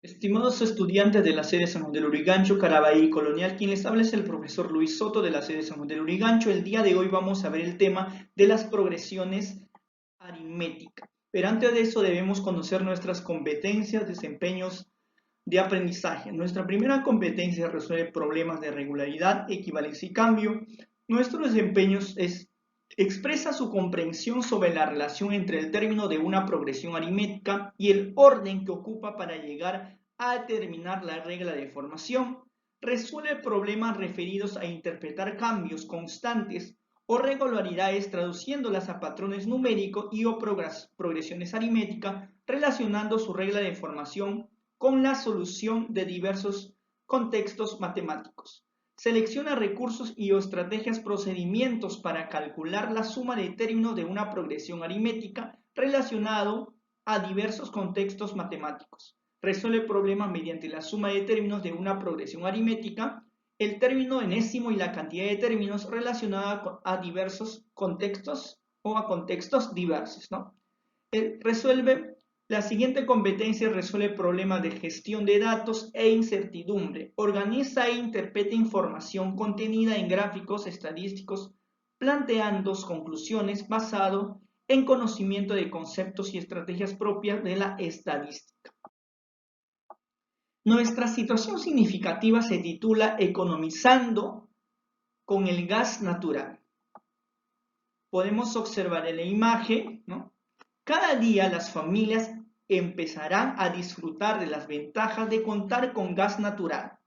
Estimados estudiantes de la sede San Juan del Lurigancho, Caraballo y Colonial, quien les habla es el profesor Luis Soto de la sede San Juan del Lurigancho. El día de hoy vamos a ver el tema de las progresiones aritméticas. Pero antes de eso debemos conocer nuestras competencias, desempeños de aprendizaje. Nuestra primera competencia resuelve problemas de regularidad, equivalencia y cambio. Nuestro desempeño expresa su comprensión sobre la relación entre el término de una progresión aritmética y el orden que ocupa para llegar a determinar la regla de formación. Resuelve problemas referidos a interpretar cambios constantes o regularidades traduciéndolas a patrones numéricos y o progresiones aritméticas relacionando su regla de formación con la solución de diversos contextos matemáticos. Selecciona recursos y o estrategias procedimientos para calcular la suma de términos de una progresión aritmética relacionado a diversos contextos matemáticos. Resuelve problemas mediante la suma de términos de una progresión aritmética, el término enésimo y la cantidad de términos relacionada a diversos contextos o a contextos diversos, ¿no? Resuelve la siguiente competencia resuelve problemas de gestión de datos e incertidumbre. Organiza e interpreta información contenida en gráficos estadísticos, planteando conclusiones basado en conocimiento de conceptos y estrategias propias de la estadística. Nuestra situación significativa se titula Economizando con el gas natural. Podemos observar en la imagen, ¿no? Cada día las familias empezarán a disfrutar de las ventajas de contar con gas natural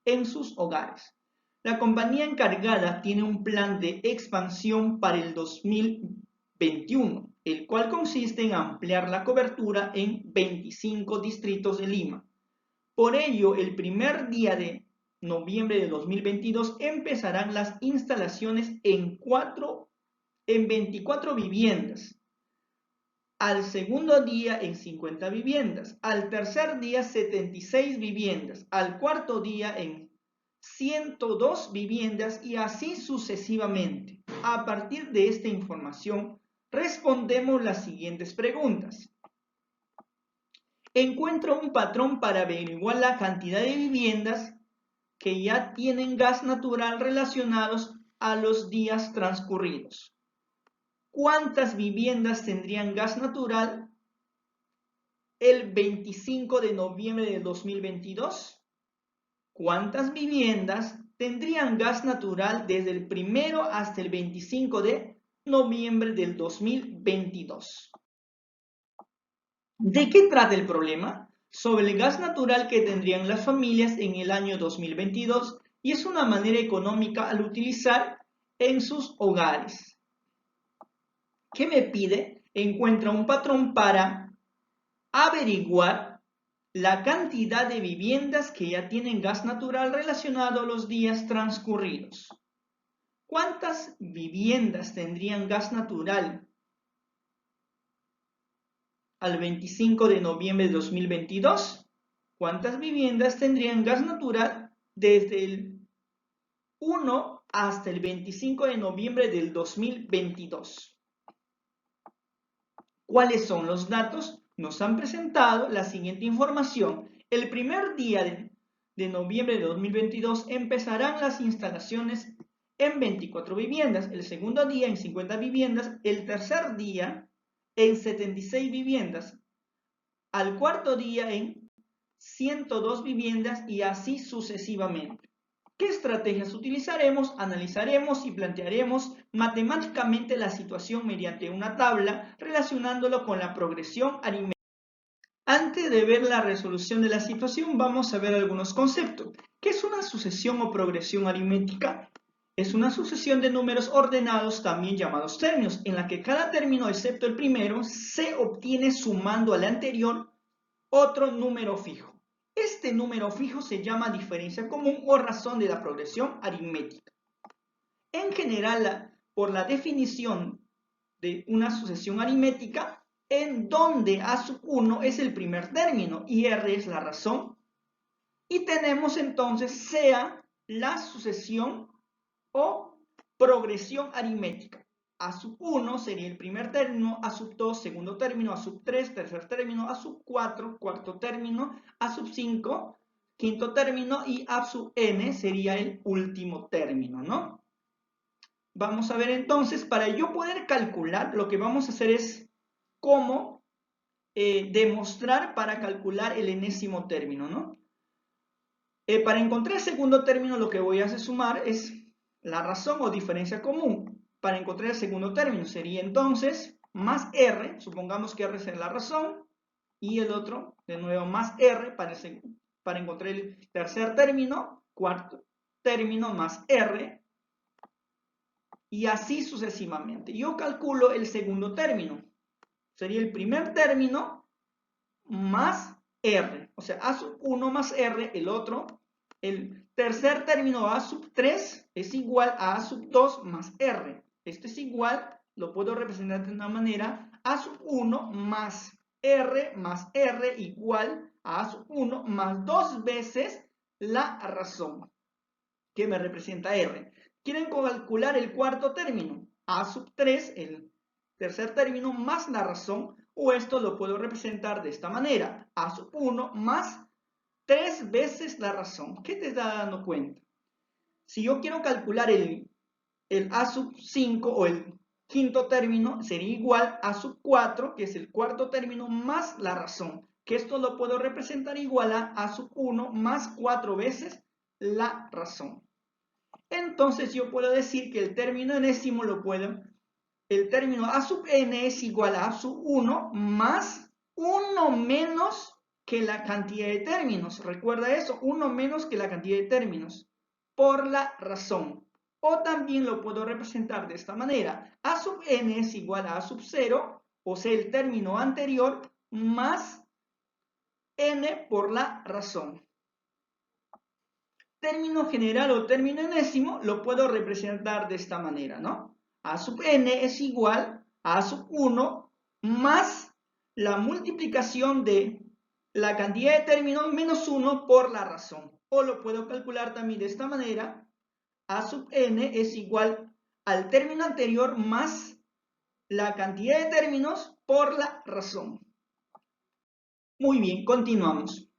en sus hogares. La compañía encargada tiene un plan de expansión para el 2021, el cual consiste en ampliar la cobertura en 25 distritos de Lima. Por ello, el primer día de noviembre de 2022 empezarán las instalaciones en 24 viviendas. Al segundo día en 50 viviendas, al tercer día 76 viviendas, al cuarto día en 102 viviendas y así sucesivamente. A partir de esta información, respondemos las siguientes preguntas. Encuentra un patrón para averiguar la cantidad de viviendas que ya tienen gas natural relacionados a los días transcurridos. ¿Cuántas viviendas tendrían gas natural el 25 de noviembre de 2022? ¿Cuántas viviendas tendrían gas natural desde el 1 hasta el 25 de noviembre del 2022? ¿De qué trata el problema? Sobre el gas natural que tendrían las familias en el año 2022 y es una manera económica al utilizar en sus hogares. ¿Qué me pide? Encuentra un patrón para averiguar la cantidad de viviendas que ya tienen gas natural relacionado a los días transcurridos. ¿Cuántas viviendas tendrían gas natural al 25 de noviembre de 2022? ¿Cuántas viviendas tendrían gas natural desde el 1 hasta el 25 de noviembre del 2022? ¿Cuáles son los datos? Nos han presentado la siguiente información. El primer día de noviembre de 2022 empezarán las instalaciones en 24 viviendas, el segundo día en 50 viviendas, el tercer día en 76 viviendas, al cuarto día en 102 viviendas y así sucesivamente. ¿Qué estrategias utilizaremos? Analizaremos y plantearemos matemáticamente la situación mediante una tabla relacionándolo con la progresión aritmética. Antes de ver la resolución de la situación, vamos a ver algunos conceptos. ¿Qué es una sucesión o progresión aritmética? Es una sucesión de números ordenados, también llamados términos, en la que cada término, excepto el primero, se obtiene sumando al anterior otro número fijo. Este número fijo se llama diferencia común o razón de la progresión aritmética. En general, por la definición de una sucesión aritmética, en donde A sub 1 es el primer término y R es la razón, y tenemos entonces sea la sucesión o progresión aritmética. A sub 1 sería el primer término, A sub 2 segundo término, A sub 3 tercer término, A sub 4 cuarto término, A sub 5 quinto término y A sub n sería el último término, ¿no? Vamos a ver entonces, para yo poder calcular, lo que vamos a hacer es cómo demostrar para calcular el enésimo término, ¿no? Para encontrar el segundo término lo que voy a hacer sumar es la razón o diferencia común. Para encontrar el segundo término sería entonces más r, supongamos que r es la razón, y el otro, de nuevo, más r para encontrar el tercer término, cuarto término más r, y así sucesivamente. Yo calculo el segundo término. Sería el primer término más r. O sea, a sub 1 más r, el otro. El tercer término, a sub 3, es igual a sub 2 más r. Esto es igual, lo puedo representar de una manera, a sub 1 más r igual a sub 1 más 2 veces la razón, que me representa r. Quieren calcular el cuarto término, a sub 3, el tercer término, más la razón, o esto lo puedo representar de esta manera, a sub 1 más 3 veces la razón. ¿Qué te está dando cuenta? Si yo quiero calcular el a sub 5 o el quinto término, sería igual a sub 4, que es el cuarto término, más la razón, que esto lo puedo representar igual a sub 1 más 4 veces la razón. Entonces yo puedo decir que el término enésimo el término a sub n es igual a sub 1 más 1 menos que la cantidad de términos. Recuerda eso, 1 menos que la cantidad de términos por la razón. O también lo puedo representar de esta manera. A sub n es igual a sub 0, o sea, el término anterior más n por la razón. Término general o término enésimo lo puedo representar de esta manera, ¿no? A sub n es igual a sub 1 más la multiplicación de la cantidad de términos menos 1 por la razón. O lo puedo calcular también de esta manera. A sub n es igual al término anterior más la cantidad de términos por la razón. Muy bien, continuamos.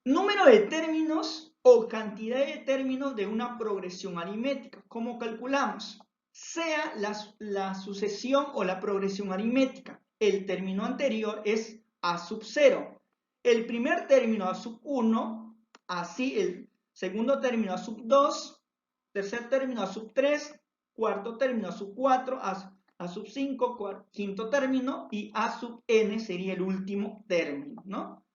Número de términos o cantidad de términos de una progresión aritmética. ¿Cómo calculamos? Sea la sucesión o la progresión aritmética. El término anterior es a sub 0. El primer término a sub 1, así el segundo término a sub 2, tercer término a sub 3, cuarto término a sub 4, a sub 5, quinto término, y a sub n sería el último término, ¿no?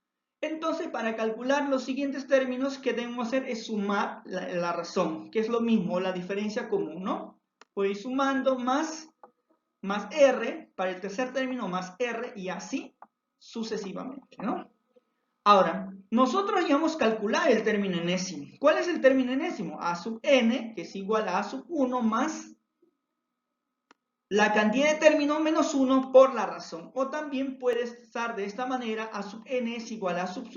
Entonces, para calcular los siguientes términos, que debemos hacer es sumar la razón, que es lo mismo, la diferencia común, ¿no? Voy sumando más r para el tercer término, más r, y así sucesivamente, ¿no? Ahora, nosotros ya hemos calculado el término enésimo. ¿Cuál es el término enésimo? A sub n, que es igual a sub 1 más la cantidad de términos menos 1 por la razón. O también puedes estar de esta manera, a sub n es igual a sub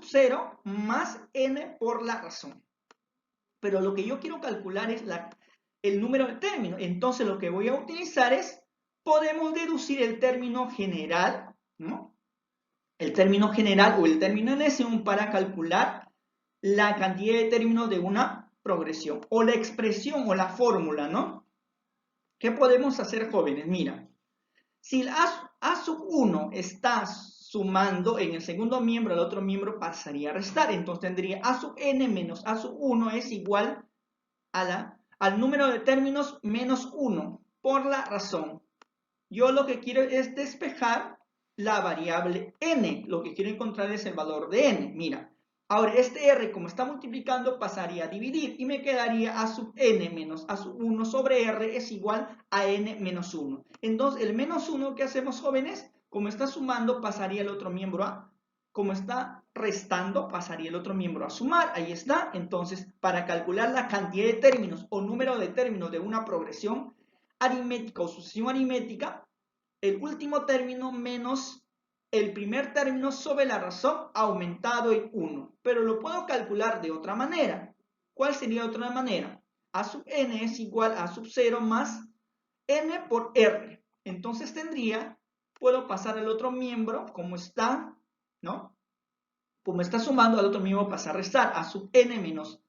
0 más n por la razón. Pero lo que yo quiero calcular es el número de términos. Entonces lo que voy a utilizar es, podemos deducir el término general, ¿no? El término general o el término enésimo para calcular la cantidad de términos de una progresión. O la expresión o la fórmula, ¿no? ¿Qué podemos hacer, jóvenes? Mira, si el a sub 1 está sumando en el segundo miembro, el otro miembro pasaría a restar. Entonces tendría a sub n menos a sub 1 es igual al número de términos menos 1 por la razón. Yo lo que quiero es despejar la variable n. Lo que quiero encontrar es el valor de n. Mira. Ahora, este r, como está multiplicando, pasaría a dividir y me quedaría a sub n menos a sub 1 sobre r es igual a n menos 1. Entonces, el menos 1, ¿qué hacemos, jóvenes? Como está sumando, pasaría el otro miembro a... Como está restando, pasaría el otro miembro a sumar. Ahí está. Entonces, para calcular la cantidad de términos o número de términos de una progresión aritmética o sucesión aritmética, el último término menos el primer término sobre la razón aumentado en 1. Pero lo puedo calcular de otra manera. ¿Cuál sería otra manera? A sub n es igual a sub 0 más n por r. Entonces puedo pasar al otro miembro, como está, ¿no? Como está sumando, al otro miembro pasa a restar. A sub n menos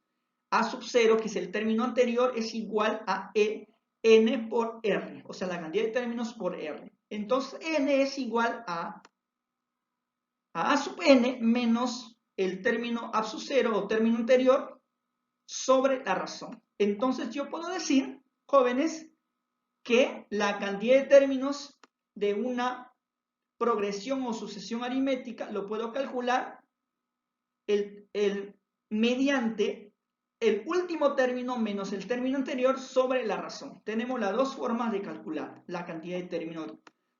a sub 0, que es el término anterior, es igual a n por r. O sea, la cantidad de términos por r. Entonces, n es igual a sub n menos el término a sub 0 o término anterior sobre la razón. Entonces, yo puedo decir, jóvenes, que la cantidad de términos de una progresión o sucesión aritmética lo puedo calcular mediante el último término menos el término anterior sobre la razón. Tenemos las dos formas de calcular la cantidad de términos,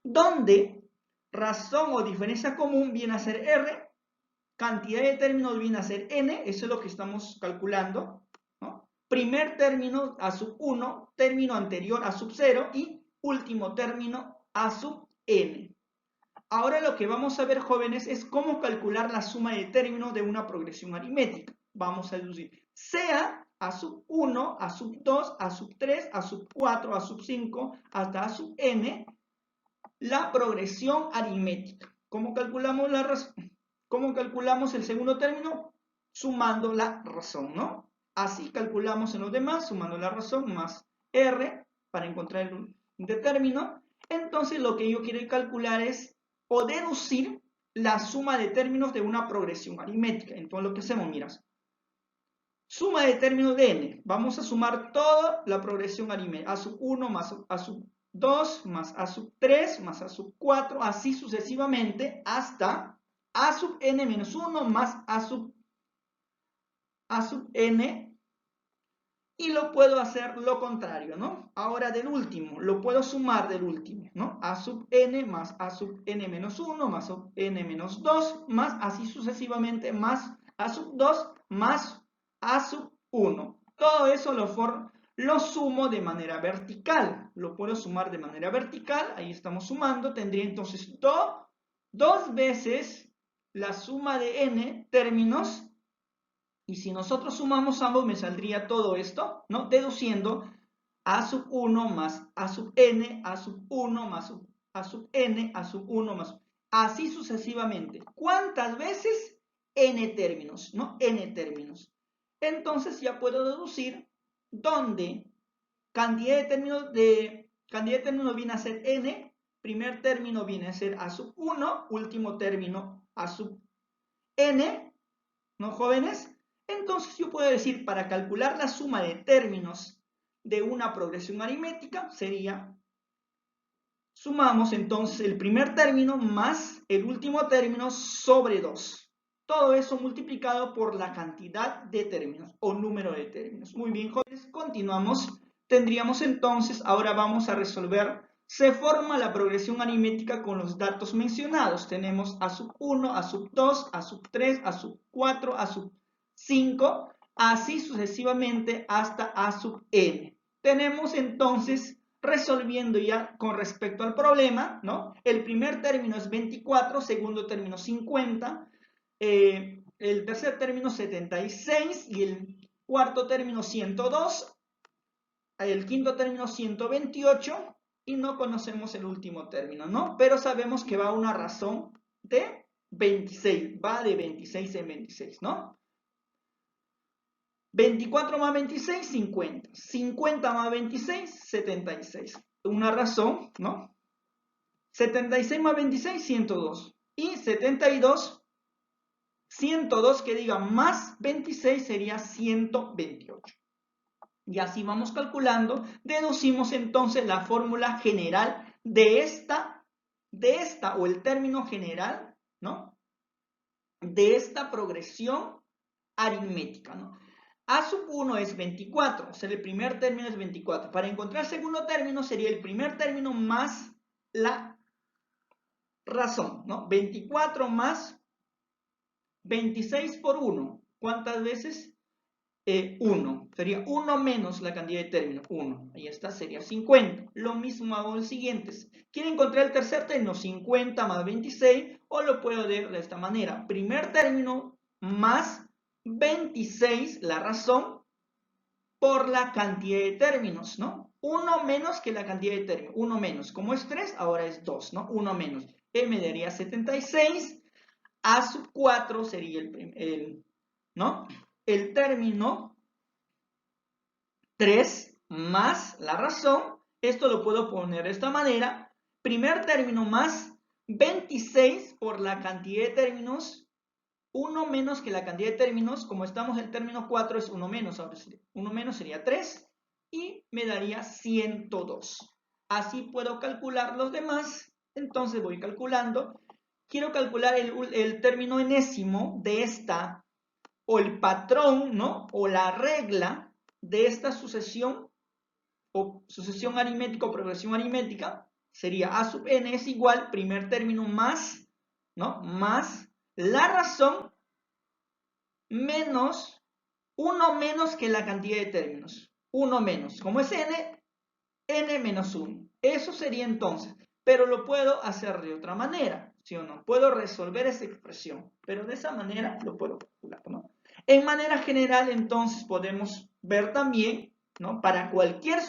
donde razón o diferencia común viene a ser R, cantidad de términos viene a ser N, eso es lo que estamos calculando, ¿no? Primer término a sub 1, término anterior a sub 0 y último término a sub N. Ahora lo que vamos a ver, jóvenes, es cómo calcular la suma de términos de una progresión aritmética. Vamos a deducir, sea a sub 1, a sub 2, a sub 3, a sub 4, a sub 5, hasta a sub n, la progresión aritmética. ¿Cómo calculamos la razón? ¿Cómo calculamos el segundo término? Sumando la razón, ¿no? Así calculamos en los demás, sumando la razón más r para encontrar el término. Entonces lo que yo quiero calcular es o deducir la suma de términos de una progresión aritmética. Entonces lo que hacemos, miras, suma de términos de n. Vamos a sumar toda la progresión aritmética. A sub 1 más a sub 2 más a sub 3 más a sub 4, así sucesivamente hasta a sub n menos 1 más a sub n. Y lo puedo hacer lo contrario, ¿no? Ahora del último, lo puedo sumar del último, ¿no? A sub n más a sub n menos 1 más a sub n menos 2 más así sucesivamente más a sub 2 más a sub 1. Todo eso lo sumo de manera vertical. Lo puedo sumar de manera vertical, ahí estamos sumando. Tendría entonces dos veces la suma de n términos. Y si nosotros sumamos ambos, me saldría todo esto, ¿no? Deduciendo a sub 1 más a sub n, a sub 1 más a sub n, a sub 1 más... Así sucesivamente. ¿Cuántas veces? N términos, ¿no? N términos. Entonces ya puedo deducir dónde cantidad de términos viene a ser n, primer término viene a ser a sub 1, último término a sub n, ¿no, jóvenes? Entonces yo puedo decir, para calcular la suma de términos de una progresión aritmética, sería, sumamos entonces el primer término más el último término sobre 2. Todo eso multiplicado por la cantidad de términos o número de términos. Muy bien, jóvenes, continuamos. Tendríamos entonces, ahora vamos a resolver, se forma la progresión aritmética con los datos mencionados. Tenemos a sub 1, a sub 2, a sub 3, a sub 4, a sub 5, así sucesivamente hasta a sub n. Tenemos entonces, resolviendo ya con respecto al problema, ¿no? El primer término es 24, segundo término 50, el tercer término 76 y el cuarto término 102, el quinto término 128 y no conocemos el último término, ¿no? Pero sabemos que va a una razón de 26, va de 26 en 26, ¿no? 24 más 26, 50. 50 más 26, 76. Una razón, ¿no? 76 más 26, 102. Y 72, 102 que diga más 26 sería 128. Y así vamos calculando. Deducimos entonces la fórmula general de esta o el término general, ¿no? De esta progresión aritmética, ¿no? A sub 1 es 24, o sea, el primer término es 24. Para encontrar el segundo término sería el primer término más la razón, ¿no? 24 más 26 por 1. ¿Cuántas veces? 1. Sería 1 menos la cantidad de términos. 1. Ahí está, sería 50. Lo mismo hago el siguiente. ¿Quiero encontrar el tercer término? 50 más 26, o lo puedo ver de esta manera. Primer término más 26, la razón, por la cantidad de términos, ¿no? 1 menos que la cantidad de términos. 1 menos, como es 3, ahora es 2, ¿no? 1 menos. Me daría 76. A sub 4 sería ¿no? El término 3 más la razón. Esto lo puedo poner de esta manera. Primer término más 26 por la cantidad de términos. 1 menos que la cantidad de términos. Como estamos en el término 4 es 1 menos. Ahora 1 menos sería 3. Y me daría 102. Así puedo calcular los demás. Entonces voy calculando. Quiero calcular el término enésimo de esta, o el patrón, ¿no? O la regla de esta sucesión, o sucesión aritmética o progresión aritmética. Sería a sub n es igual, primer término más, ¿no? Más la razón menos 1 menos que la cantidad de términos. 1 menos. Como es n menos 1. Eso sería entonces. Pero lo puedo hacer de otra manera, ¿sí o no? Puedo resolver esa expresión, pero de esa manera lo puedo calcular, ¿no? En manera general, entonces, podemos ver también, ¿no? Para cualquier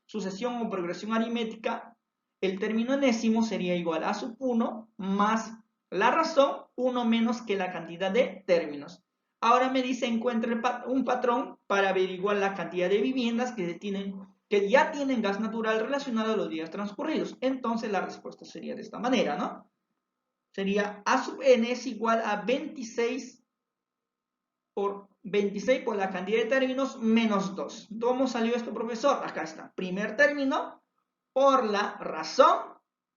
sucesión o progresión aritmética, el término enésimo sería igual a sub 1 más la razón 1 menos que la cantidad de términos. Ahora me dice encuentre un patrón para averiguar la cantidad de viviendas que ya tienen gas natural relacionado a los días transcurridos. Entonces la respuesta sería de esta manera, ¿no? Sería A sub n es igual a 26 por la cantidad de términos menos 2. ¿Cómo salió esto, profesor? Acá está. Primer término por la razón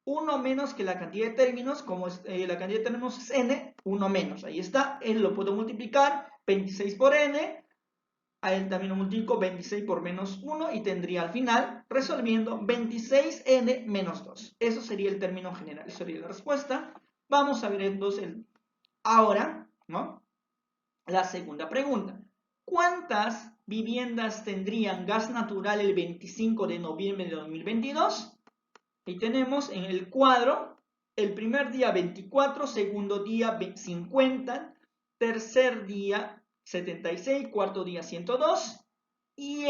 1 menos que la cantidad de términos, como la cantidad de términos es n, 1 menos. Ahí está. Lo puedo multiplicar. 26 por n. A él también lo multiplico 26 por menos 1 y tendría al final, resolviendo, 26n menos 2. Eso sería el término general, eso sería la respuesta. Vamos a ver entonces ahora, ¿no? La segunda pregunta. ¿Cuántas viviendas tendrían gas natural el 25 de noviembre de 2022? Ahí tenemos en el cuadro, el primer día 24, segundo día 50, tercer día 76, cuarto día 102 y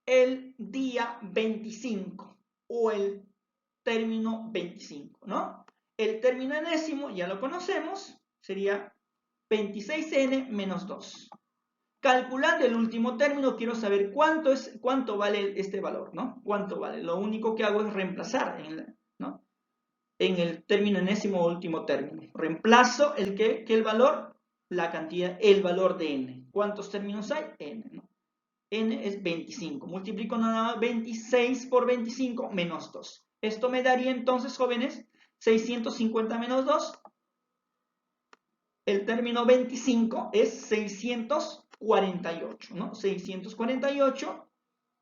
el día 25 o el término 25, ¿no? El término enésimo ya lo conocemos, sería 26n menos 2. Calculando el último término, quiero saber cuánto vale este valor, ¿no? ¿Cuánto vale? Lo único que hago es reemplazar ¿no? En el término enésimo o último término. Reemplazo el valor, la cantidad, el valor de n. ¿Cuántos términos hay? N, ¿no? N es 25. Multiplico nada más 26 por 25 menos 2. Esto me daría entonces, jóvenes, 650 menos 2. El término 25 es 648, ¿no? 648.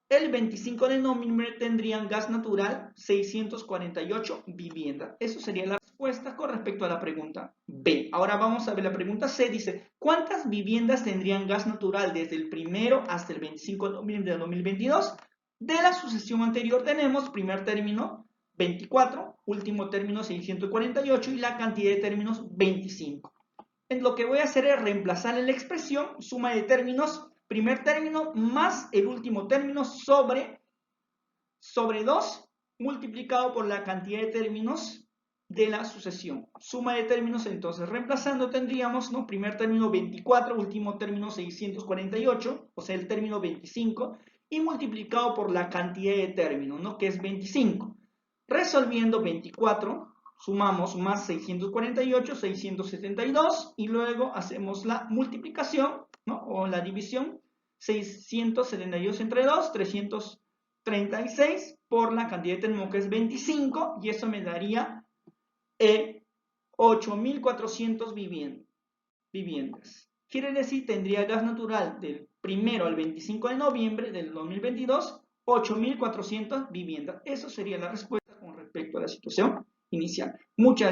El 25 de noviembre tendrían gas natural 648 viviendas. Eso sería la respuesta con respecto a la pregunta B. Ahora vamos a ver la pregunta C. Dice, ¿cuántas viviendas tendrían gas natural desde el 1 hasta el 25 de noviembre de 2022? De la sucesión anterior tenemos primer término 24, último término 648 y la cantidad de términos 25. Lo que voy a hacer es reemplazar en la expresión suma de términos, primer término más el último término sobre 2 multiplicado por la cantidad de términos de la sucesión. Suma de términos, entonces reemplazando tendríamos, ¿no? Primer término 24, último término 648, o sea el término 25, y multiplicado por la cantidad de términos, ¿no? Que es 25. Resolviendo 24, sumamos más 648, 672 y luego hacemos la multiplicación, ¿no? O la división, 672 entre 2, 336 por la cantidad de términos que es 25 y eso me daría 8.400 viviendas. Quiere decir, tendría gas natural del 1 al 25 de noviembre del 2022, 8.400 viviendas. Eso sería la respuesta con respecto a la situación inicial. Muchas